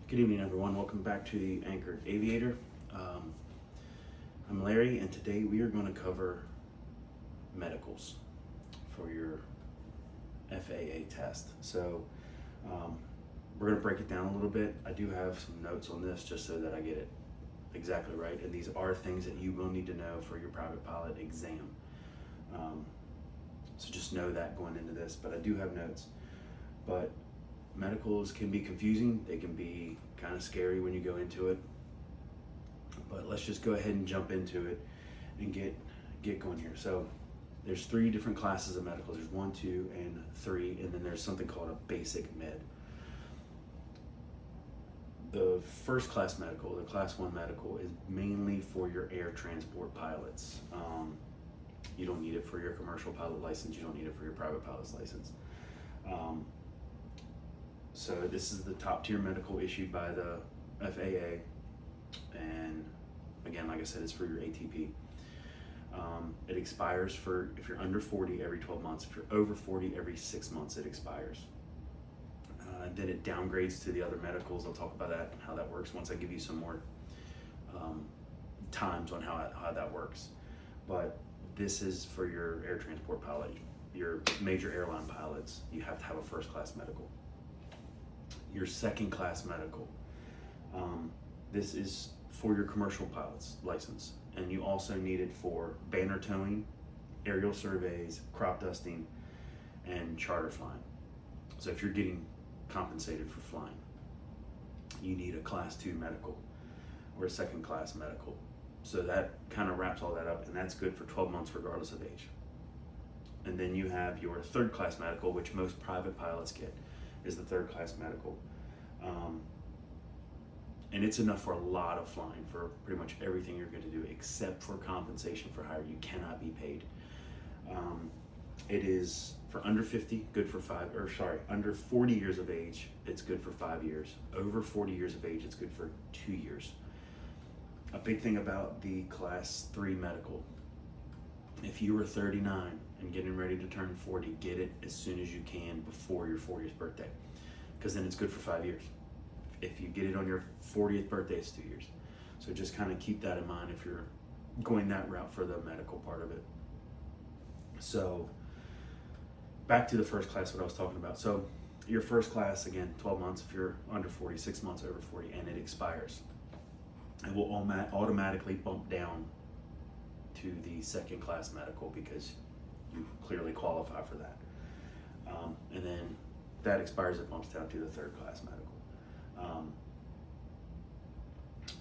Good evening, everyone. Welcome back to the Anchored Aviator. I'm Larry, and today we are going to cover medicals for your FAA test. So we're going to break it down a little bit. I do have some notes on this just so that I get it exactly right, and these are things that you will need to know for your private pilot exam. So just know that going into this, but I do have notes. But medicals can be confusing. They can be kind of scary when you go into it. But let's just go ahead and jump into it and get going here. So there's 3 different classes of medicals. There's 1, 2, and 3, and then there's something called a BasicMed. The first class medical, the class 1 medical, is mainly for your air transport pilots. You don't need it for your commercial pilot license. You don't need it for your private pilot's license. So this is the top tier medical issued by the FAA, and again, like I said, it's for your ATP. It expires for, if you're under 40, every 12 months. If you're over 40, every 6 months it expires. Then it downgrades to the other medicals. I'll talk about that and how that works once I give you some more times on how that works. But this is for your air transport pilot, your major airline pilots. You have to have a first class medical. Your second class medical, this is for your commercial pilot's license, and you also need it for banner towing, aerial surveys, crop dusting, and charter flying. So if you're getting compensated for flying, you need a class 2 medical or a second class medical. So that kind of wraps all that up, and that's good for 12 months regardless of age. And then you have your third class medical, which most private pilots get, is the third class medical. And it's enough for a lot of flying, for pretty much everything you're going to do except for compensation for hire. You cannot be paid. It is for under 50, good for under 40 years of age, it's good for 5 years. Over 40 years of age, it's good for 2 years. A big thing about the class 3 medical, if you were 39 and getting ready to turn 40, get it as soon as you can before your 40th birthday, because then it's good for 5 years. If you get it on your 40th birthday, it's 2 years. So just kind of keep that in mind if you're going that route for the medical part of it. So back to the first class, what I was talking about. So your first class, again, 12 months if you're under 40, 6 months over 40, and it expires. It will automatically bump down to the second class medical because you clearly qualify for that. And then that expires, it bumps down to the third class medical.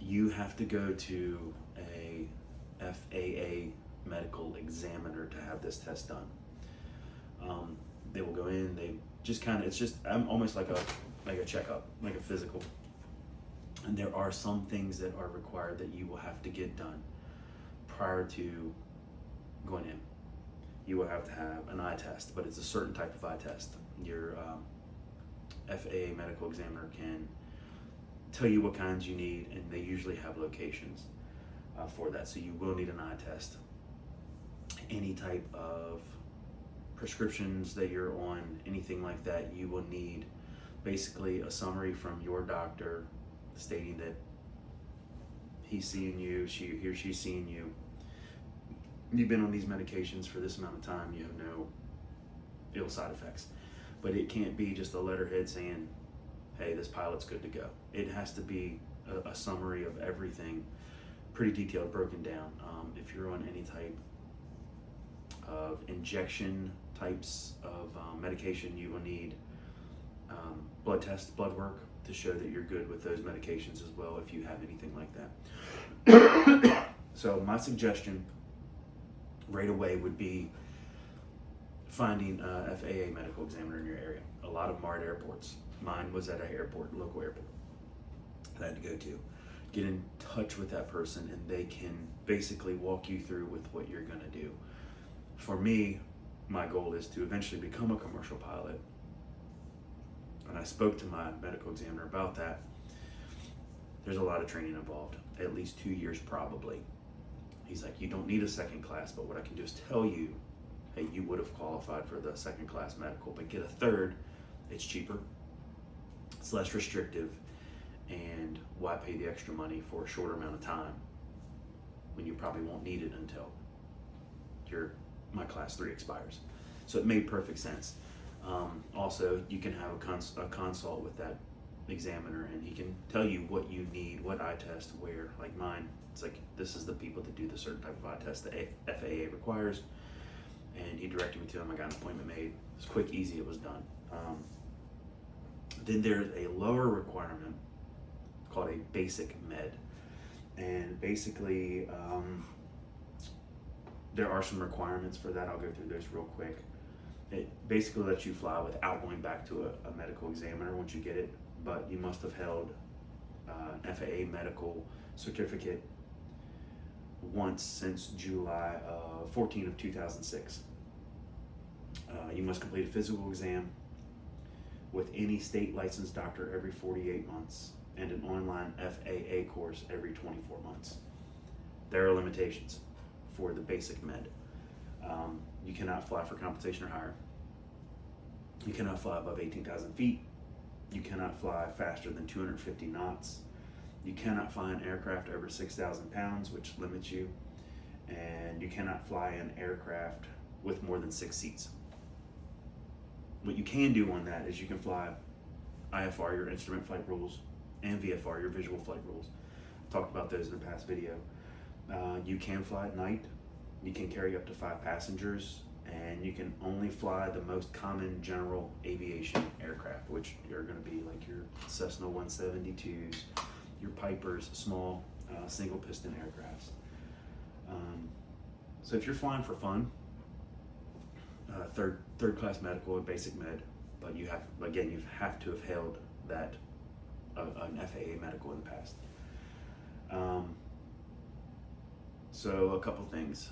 You have to go to a FAA medical examiner to have this test done. They will go in, they just kind of, it's just almost like a checkup, like a physical. And there are some things that are required that you will have to get done prior to going in. You will have to have an eye test, but it's a certain type of eye test. Your FAA medical examiner can tell you what kinds you need, and they usually have locations for that. So you will need an eye test. Any type of prescriptions that you're on, anything like that, you will need basically a summary from your doctor stating that he's seeing you, he or she's seeing you. You've been on these medications for this amount of time, you have no ill side effects. But it can't be just a letterhead saying, hey, this pilot's good to go. It has to be a summary of everything, pretty detailed, broken down. If you're on any type of injection types of medication, you will need blood tests, blood work, to show that you're good with those medications as well if you have anything like that. So my suggestion right away would be finding a FAA medical examiner in your area. A lot of them are at airports. Mine was at an airport, local airport that I had to go to. Get in touch with that person and they can basically walk you through with what you're gonna do. For me, my goal is to eventually become a commercial pilot. And I spoke to my medical examiner about that. There's a lot of training involved, at least 2 years probably. He's like, you don't need a second class, but what I can do is tell you, hey, you would have qualified for the second class medical, but get a third, it's cheaper, it's less restrictive, And why pay the extra money for a shorter amount of time when you probably won't need it until my class 3 expires? So it made perfect sense. Also, you can have a consult with that examiner, and he can tell you what you need, what eye test, where. Like mine, it's like, this is the people that do the certain type of eye test the FAA requires, and he directed me to them. I got an appointment made. It was quick, easy, it was done. Then there's a lower requirement called a BasicMed, and basically there are some requirements for that. I'll go through those real quick. It basically lets you fly without going back to a medical examiner once you get it, but you must have held an FAA medical certificate once since July 14 of 2006. You must complete a physical exam with any state licensed doctor every 48 months and an online FAA course every 24 months. There are limitations for the BasicMed. You cannot fly for compensation or hire. You cannot fly above 18,000 feet. You cannot fly faster than 250 knots. You cannot fly an aircraft over 6,000 pounds, which limits you. And you cannot fly an aircraft with more than 6 seats. What you can do on that is you can fly IFR, your instrument flight rules, and VFR, your visual flight rules. I've talked about those in a past video. You can fly at night. You can carry up to 5 passengers, and you can only fly the most common general aviation aircraft, which are going to be like your Cessna 172s, your Pipers, small single piston aircrafts. So if you're flying for fun, third class medical and BasicMed, but you have to have held that an FAA medical in the past. So a couple things.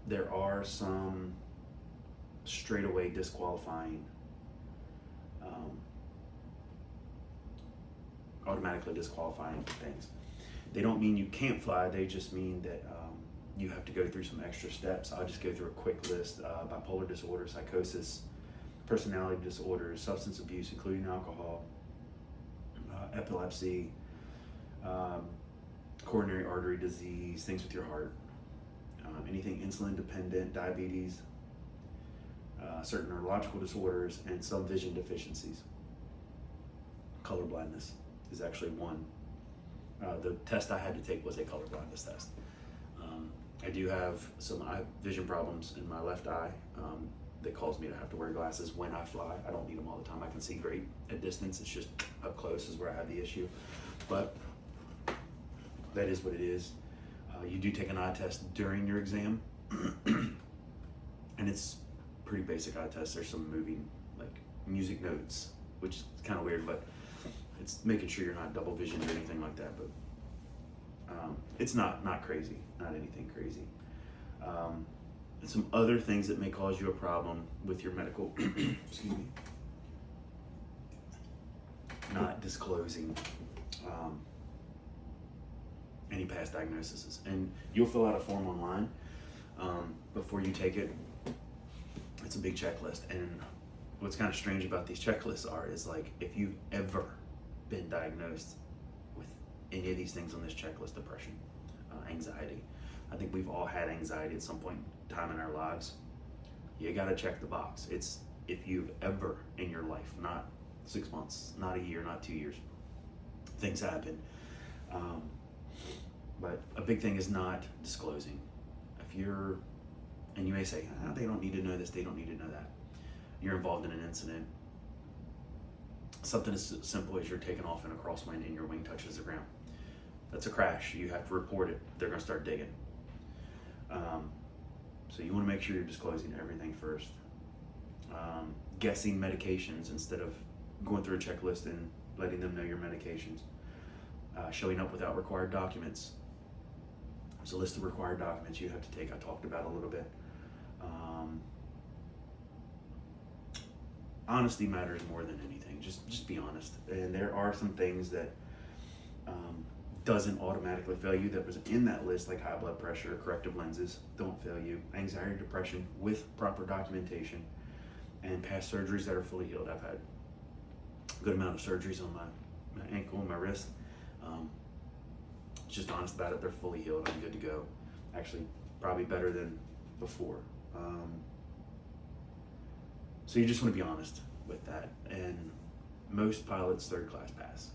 There are some straightaway disqualifying, automatically disqualifying things. They don't mean you can't fly, they just mean that you have to go through some extra steps. I'll just go through a quick list. Bipolar disorder, psychosis, personality disorders, substance abuse, including alcohol, epilepsy, coronary artery disease, things with your heart, anything insulin dependent, diabetes, certain neurological disorders, and some vision deficiencies. Color blindness is actually one. The test I had to take was a color blindness test. I do have some eye vision problems in my left eye that cause me to have to wear glasses when I fly. I don't need them all the time. I can see great at distance. It's just up close is where I have the issue. But that is what it is. You do take an eye test during your exam, and it's pretty basic eye test. There's some moving, like music notes, which is kind of weird, but it's making sure you're not double visioned or anything like that. But it's not crazy, not anything crazy. And some other things that may cause you a problem with your medical, excuse me, not disclosing any past diagnoses. And you'll fill out a form online before you take it. It's a big checklist. And what's kind of strange about these checklists is like, if you've ever been diagnosed with any of these things on this checklist, depression, anxiety, I think we've all had anxiety at some point in time in our lives. You got to check the box. It's if you've ever in your life, not 6 months, not a year, not 2 years, things happen. But a big thing is not disclosing. And you may say, they don't need to know this, they don't need to know that. You're involved in an incident. Something as simple as you're taking off in a crosswind and your wing touches the ground. That's a crash. You have to report it. They're going to start digging. So you want to make sure you're disclosing everything first. Guessing medications instead of going through a checklist and letting them know your medications. Showing up without required documents. There's a list of required documents you have to take. I talked about a little bit. Honesty matters more than anything. Just be honest. And there are some things that doesn't automatically fail you that was in that list, like high blood pressure, corrective lenses, don't fail you. Anxiety, depression with proper documentation, and past surgeries that are fully healed. I've had a good amount of surgeries on my ankle and my wrist. Just honest about it. They're fully healed. I'm good to go. Actually, probably better than before. So you just want to be honest with that. And most pilots third class pass.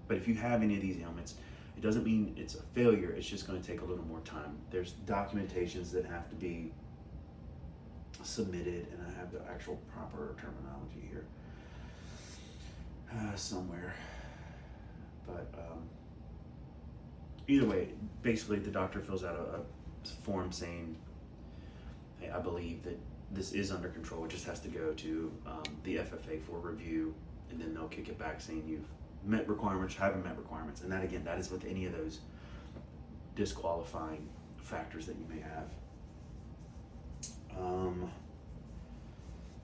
But if you have any of these ailments, it doesn't mean it's a failure. It's just going to take a little more time. There's documentations that have to be submitted, and I have the actual proper terminology here somewhere. But either way, basically the doctor fills out a form saying, hey, I believe that this is under control. It just has to go to the FAA for review, and then they'll kick it back saying you've met requirements, haven't met requirements. And that, again, that is with any of those disqualifying factors that you may have.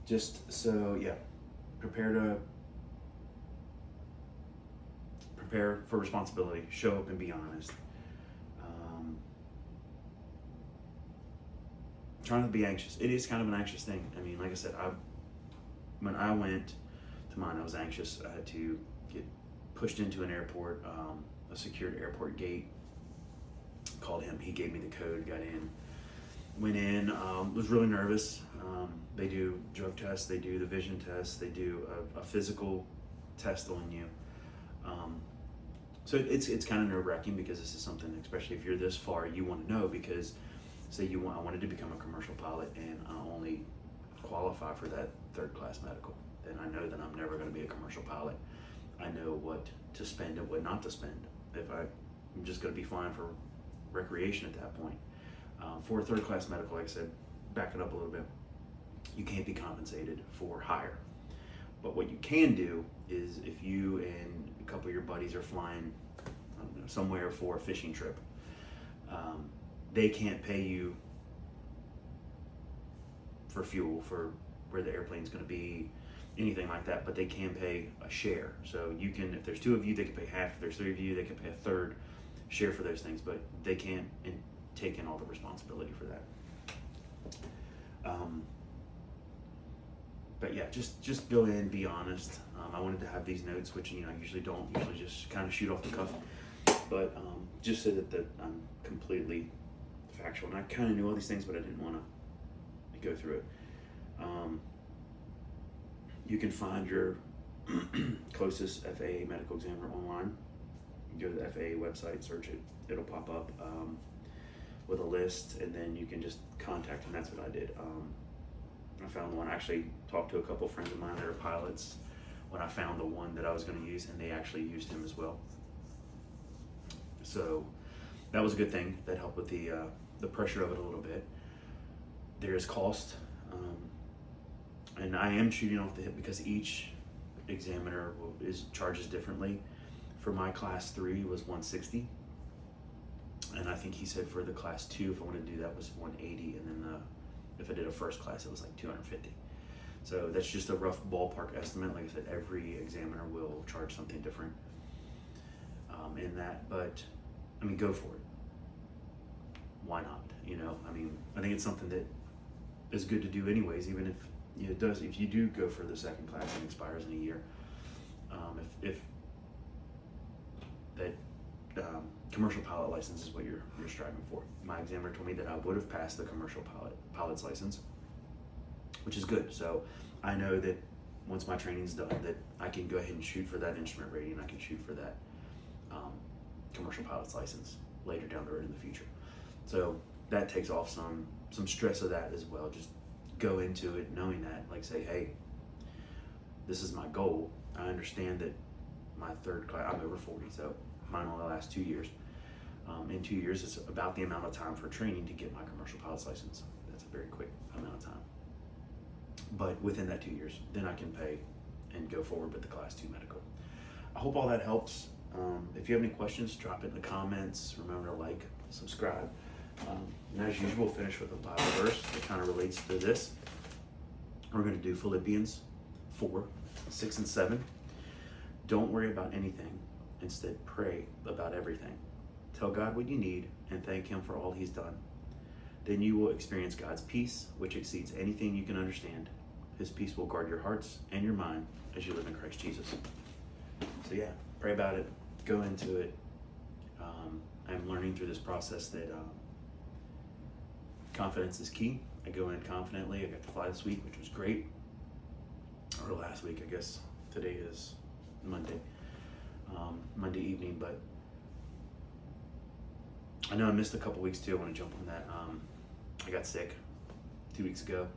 Just so, yeah, prepare for responsibility, show up and be honest. Try not to be anxious. It is kind of an anxious thing. I mean, like I said, when I went to mine, I was anxious. I had to get pushed into an airport, a secured airport gate. Called him. He gave me the code. Got in. Went in. Was really nervous. They do drug tests. They do the vision test. They do a physical test on you. So it's kind of nerve-wracking because this is something, especially if you're this far, you want to know, because say I wanted to become a commercial pilot and I only qualify for that third class medical, then I know that I'm never going to be a commercial pilot. I know what to spend and what not to spend. If I'm just going to be flying for recreation at that point. For a third class medical, like I said, back it up a little bit, you can't be compensated for hire. But what you can do is if you and a couple of your buddies are flying, I don't know, somewhere for a fishing trip, they can't pay you for fuel, for where the airplane's going to be, anything like that, but they can pay a share. So you can, if there's two of you, they can pay half. If there's three of you, they can pay a third share for those things, but they can't take in all the responsibility for that. But yeah, just go in, be honest. I wanted to have these notes, which I usually don't. Usually just kind of shoot off the cuff. But just so that I'm completely factual. And I kind of knew all these things, but I didn't want to go through it. You can find your closest FAA medical examiner online. You go to the FAA website, search it. It'll pop up with a list, and then you can just contact them. That's what I did. I found the one. I actually talked to a couple friends of mine that are pilots when I found the one that I was going to use, and they actually used him as well. So that was a good thing. That helped with the pressure of it a little bit. There is cost, and I am shooting off the hip because each examiner charges differently. For my class 3 was $160, and I think he said for the class 2, if I wanted to do that, was $180, and then if I did a first class, it was like $250. So that's just a rough ballpark estimate. Like I said, every examiner will charge something different in that, but I mean, go for it. Why not? I mean, I think it's something that is good to do anyways, even if if you do go for the second class and expires in a year. If that commercial pilot license is what you're striving for. My examiner told me that I would have passed the commercial pilot's license, which is good. So I know that once my training's done, that I can go ahead and shoot for that instrument rating. I can shoot for that commercial pilot's license later down the road in the future. So that takes off some stress of that as well. Just go into it knowing that, like, say, hey, this is my goal. I understand that my third class, I'm over 40, so mine only lasts 2 years. In 2 years, it's about the amount of time for training to get my commercial pilot's license. That's a very quick amount of time. But within that 2 years, then I can pay and go forward with the class 2 medical. I hope all that helps. If you have any questions, drop it in the comments. Remember to like, subscribe. And as usual, finish with a Bible verse that kind of relates to this. We're going to do Philippians 4, 6, and 7. Don't worry about anything. Instead, pray about everything. Tell God what you need and thank Him for all He's done. Then you will experience God's peace, which exceeds anything you can understand. His peace will guard your hearts and your mind as you live in Christ Jesus. So yeah, pray about it, go into it. I'm learning through this process that confidence is key. I go in confidently. I got to fly this week, which was great. Or last week, I guess. Today is Monday. Monday evening, but I know I missed a couple weeks too. I want to jump on that. I got sick 2 weeks ago,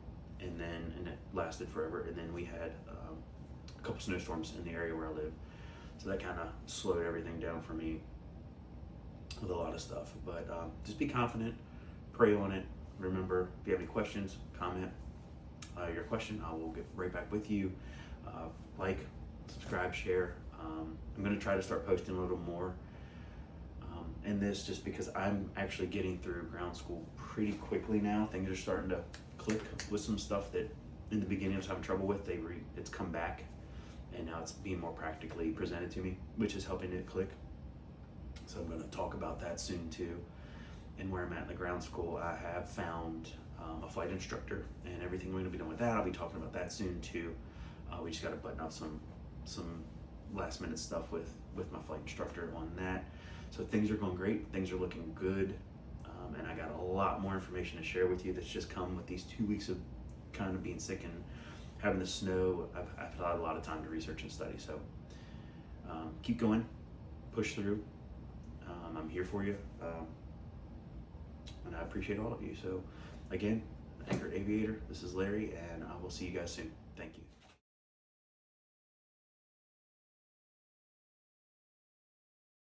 and it lasted forever. And then we had a couple snowstorms in the area where I live, so that kind of slowed everything down for me with a lot of stuff. But just be confident, pray on it. Remember, if you have any questions, comment your question. I will get right back with you. Like, subscribe, share. I'm going to try to start posting a little more in this, just because I'm actually getting through ground school pretty quickly now. Things are starting to click with some stuff that in the beginning I was having trouble with. It's come back, and now it's being more practically presented to me, which is helping it click. So I'm going to talk about that soon too. And where I'm at in the ground school, I have found a flight instructor, and everything we're going to be doing with that, I'll be talking about that soon too. We just got to button up some last minute stuff with my flight instructor on that. So things are going great, things are looking good, and I got a lot more information to share with you that's just come with these 2 weeks of kind of being sick and having the snow. I've had a lot of time to research and study, so keep going, push through. I'm here for you, and I appreciate all of you. So again, Anchored Aviator, this is Larry, and I will see you guys soon. Thank you.